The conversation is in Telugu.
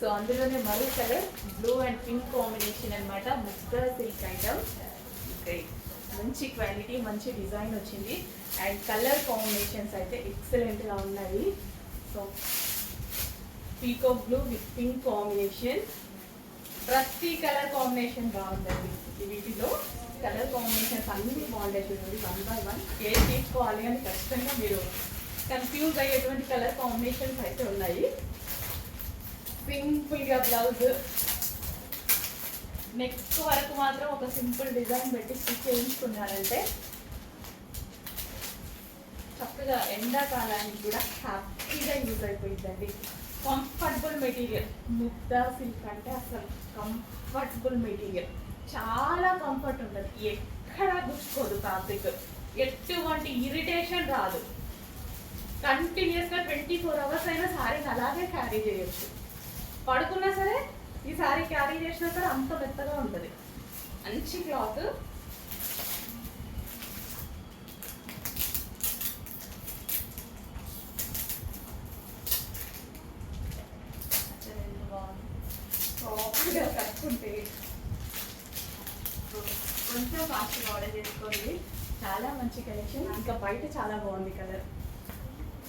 సో అందులోనే మరో colour blue and pink combination అనమాట. ముగ్ధా సిల్క్ ఐటమ్. మంచి క్వాలిటీ, మంచి డిజైన్ వచ్చింది. అండ్ కలర్ కాంబినేషన్స్ అయితే ఎక్సలెంట్గా ఉన్నాయి. So peacock blue with pink combination. ప్రతి కలర్ కాంబినేషన్ బాగుందండి. వీటిలో కలర్ కాంబినేషన్స్ అన్ని బాగుంటాయి. చూడండి, 1 by 1 ఏది తీసుకోవాలి అని ఖచ్చితంగా మీరు కన్ఫ్యూజ్ అయ్యేటువంటి కలర్ కాంబినేషన్స్ అయితే ఉన్నాయి. సింపుల్గా బ్లౌజ్, నెక్ వరకు మాత్రం ఒక సింపుల్ డిజైన్ పెట్టి స్టిచ్ చేయించుకున్నారంటే చక్కగా ఎండాకాలానికి కూడా హ్యాపీగా యూజ్ అయిపోయిందండి. Comfortable material. ముగ్ధా సిల్క్ అంటే అసలు కంఫర్టబుల్ మెటీరియల్, చాలా కంఫర్ట్ ఉంటుంది. ఎక్కడా గుచ్చుకోదు ఫ్యాబ్రిక్, ఎటువంటి ఇరిటేషన్ రాదు. కంటిన్యూస్గా 24 hours అయినా శారీని అలాగే క్యారీ చేయొచ్చు. పడుకున్నా సరే ఈ శారీ క్యారీ చేసినా సరే అంత మెత్తగా ఉంటుంది. మంచి క్లాత్. సాఫ్ట్గా కట్టుకుంటే కొంచెం ఫాస్ట్గా ఆర్డర్ చేసుకోండి. చాలా మంచి కలెక్షన్. ఇంకా బయట చాలా బాగుంది కలర్.